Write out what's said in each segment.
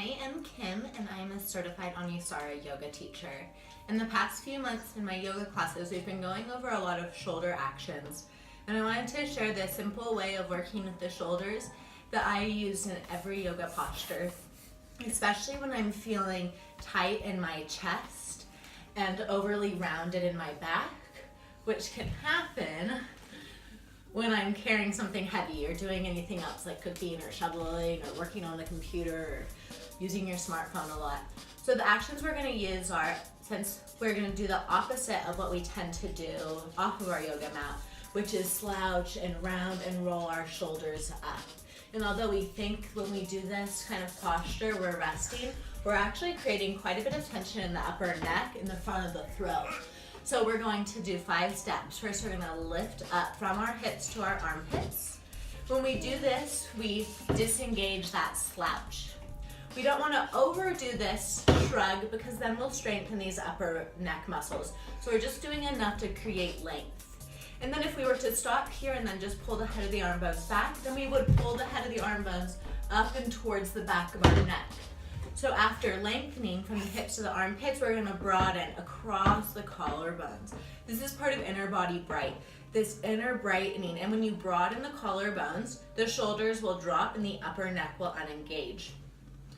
I am Kim, and I am a certified Anusara yoga teacher. In the past few months in my yoga classes, we've been going over a lot of shoulder actions, and I wanted to share this simple way of working with the shoulders that I use in every yoga posture, especially when I'm feeling tight in my chest and overly rounded in my back, which can happen when I'm carrying something heavy or doing anything else like cooking or shoveling or working on the computer or using your smartphone a lot. So the actions we're going to use are, since we're going to do the opposite of what we tend to do off of our yoga mat, which is slouch and round and roll our shoulders up. And although we think when we do this kind of posture we're resting, we're actually creating quite a bit of tension in the upper neck in the front of the throat. So we're going to do 5 steps. First, we're going to lift up from our hips to our armpits. When we do this, we disengage that slouch. We don't want to overdo this shrug because then we'll strengthen these upper neck muscles. So we're just doing enough to create length. And then if we were to stop here and then just pull the head of the arm bones back, then we would pull the head of the arm bones up and towards the back of our neck. So after lengthening from the hips to the armpits, we're going to broaden across the collarbones. This is part of inner body bright, this inner brightening. And when you broaden the collarbones, the shoulders will drop and the upper neck will unengage.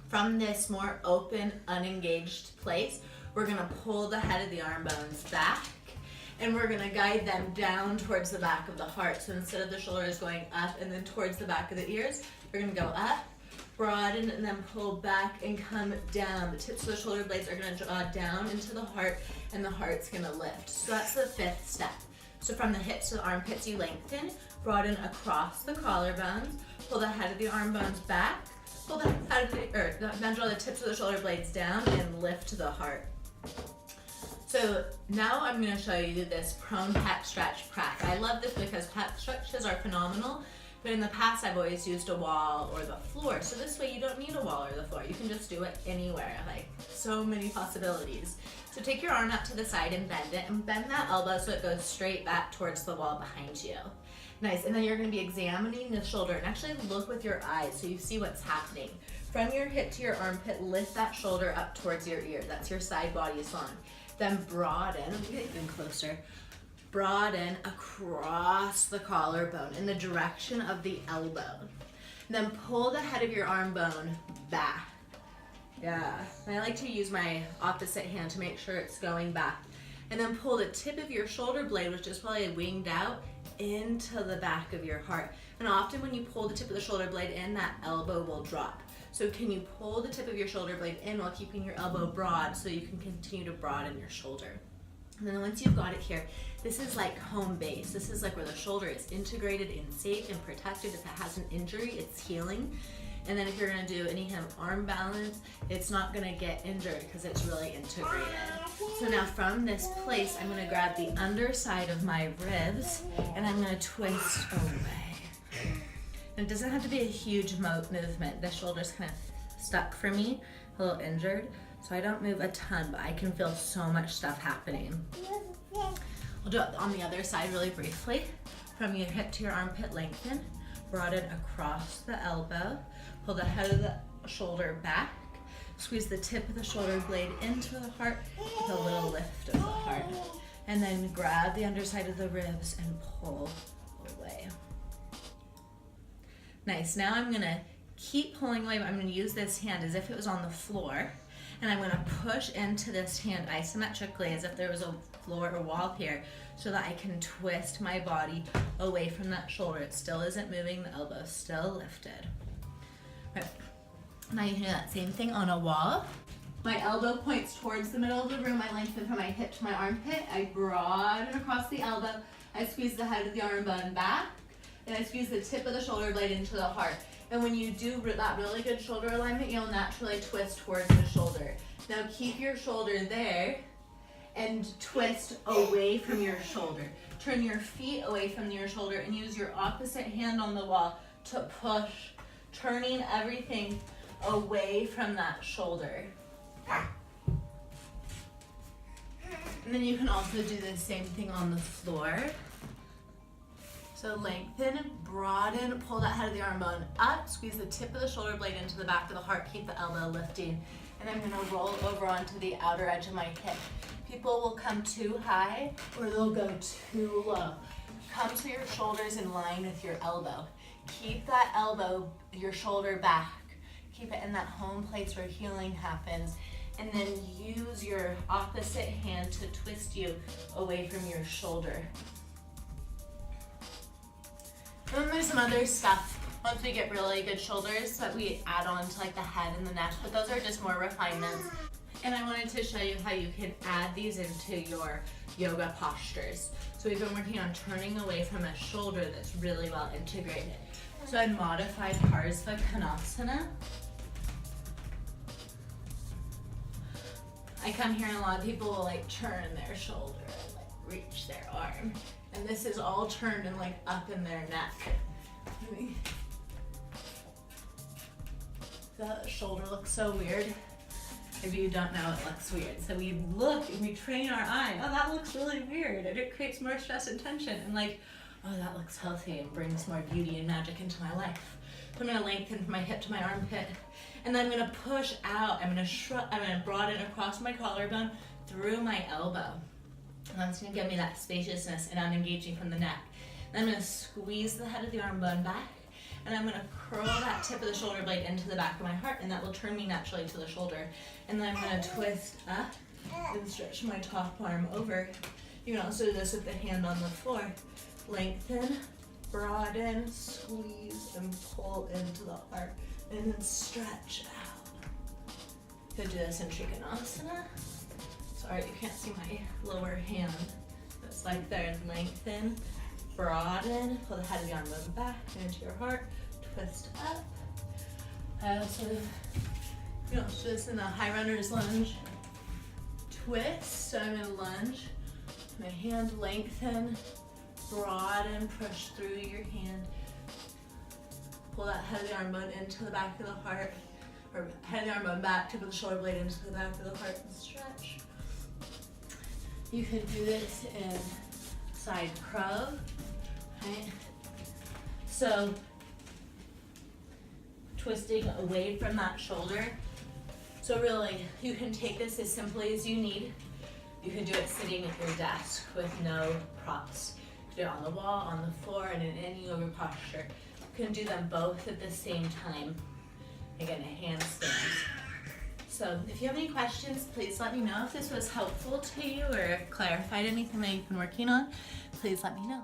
From this more open, unengaged place, we're going to pull the head of the arm bones back and we're going to guide them down towards the back of the heart. So instead of the shoulders going up and then towards the back of the ears, we're going to go up, broaden, and then pull back and come down. The tips of the shoulder blades are going to draw down into the heart, and the heart's going to lift. So that's the 5th step. So from the hips to the armpits, you lengthen, broaden across the collarbones, pull the head of the arm bones back, pull the head of then draw the tips of the shoulder blades down and lift to the heart. So now I'm going to show you this prone pec stretch prep. I love this because pec stretches are phenomenal. But in the past, I've always used a wall or the floor. So this way you don't need a wall or the floor. You can just do it anywhere, like so many possibilities. So take your arm up to the side and bend it, and bend that elbow so it goes straight back towards the wall behind you. Nice, and then you're gonna be examining the shoulder and actually look with your eyes so you see what's happening. From your hip to your armpit, lift that shoulder up towards your ear. That's your side body swan. Then broaden, let me get even closer. Broaden across the collarbone in the direction of the elbow. Then pull the head of your arm bone back. Yeah, and I like to use my opposite hand to make sure it's going back. And then pull the tip of your shoulder blade, which is probably winged out, into the back of your heart. And often when you pull the tip of the shoulder blade in, that elbow will drop. So can you pull the tip of your shoulder blade in while keeping your elbow broad so you can continue to broaden your shoulder? And then once you've got it here, this is like home base. This is like where the shoulder is integrated and safe and protected. If it has an injury, it's healing. And then if you're gonna do any kind of arm balance, it's not gonna get injured because it's really integrated. So now from this place, I'm gonna grab the underside of my ribs and I'm gonna twist away. And it doesn't have to be a huge movement. The shoulder's kind of stuck for me, a little injured. So I don't move a ton, but I can feel so much stuff happening. We'll do it on the other side really briefly. From your hip to your armpit, lengthen, broaden across the elbow, pull the head of the shoulder back, squeeze the tip of the shoulder blade into the heart with a little lift of the heart. And then grab the underside of the ribs and pull away. Nice, now I'm gonna keep pulling away, but I'm gonna use this hand as if it was on the floor. And I'm gonna push into this hand isometrically as if there was a floor or wall here so that I can twist my body away from that shoulder. It still isn't moving, the elbow's still lifted. Right. Now you can do that same thing on a wall. My elbow points towards the middle of the room. I lengthen from my hip to my armpit. I broaden across the elbow. I squeeze the head of the arm bone back. And I squeeze the tip of the shoulder blade into the heart. And when you do that really good shoulder alignment, you'll naturally twist towards the shoulder. Now keep your shoulder there and twist away from your shoulder. Turn your feet away from your shoulder and use your opposite hand on the wall to push, turning everything away from that shoulder. And then you can also do the same thing on the floor. So lengthen, broaden, pull that head of the arm bone up, squeeze the tip of the shoulder blade into the back of the heart, keep the elbow lifting. And I'm gonna roll over onto the outer edge of my hip. People will come too high or they'll go too low. Come to your shoulders in line with your elbow. Keep that elbow, your shoulder back. Keep it in that home place where healing happens. And then use your opposite hand to twist you away from your shoulder. And then there's some other stuff once we get really good shoulders that we add on to like the head and the neck, but those are just more refinements. And I wanted to show you how you can add these into your yoga postures. So we've been working on turning away from a shoulder that's really well integrated. So I'd modified Parsva Konasana. I come here and a lot of people will like turn their shoulder and like reach their arm. And this is all turned and like up in their neck. The shoulder looks so weird. If you don't know, it looks weird. So we look and we train our eye. Oh, that looks really weird. And it creates more stress and tension. And like, oh, that looks healthy and brings more beauty and magic into my life. So I'm gonna lengthen from my hip to my armpit. And then I'm gonna push out. I'm gonna broaden across my collarbone through my elbow. And that's gonna give me that spaciousness, and I'm engaging from the neck. Then I'm gonna squeeze the head of the arm bone back, and I'm gonna curl that tip of the shoulder blade into the back of my heart, and that will turn me naturally to the shoulder. And then I'm gonna twist up and stretch my top arm over. You can also do this with the hand on the floor. Lengthen, broaden, squeeze, and pull into the heart, and then stretch out. Could do this in Trikonasana. Sorry, you can't see my lower hand. It's like there, lengthen, broaden, pull the head of the arm bone back into your heart, twist up. I also, do this in the high runner's lunge. Twist, so I'm gonna lunge. My hand lengthen, broaden, push through your hand. Pull that head of the arm bone into the back of the heart, or head of the arm bone back, tip of the shoulder blade into the back of the heart and stretch. You can do this in side crow, right? So twisting away from that shoulder. So really, you can take this as simply as you need. You can do it sitting at your desk with no props. You can do it on the wall, on the floor, and in any yoga posture. You can do them both at the same time. Again, a handstand. So if you have any questions, please let me know. If this was helpful to you or clarified anything that you've been working on, please let me know.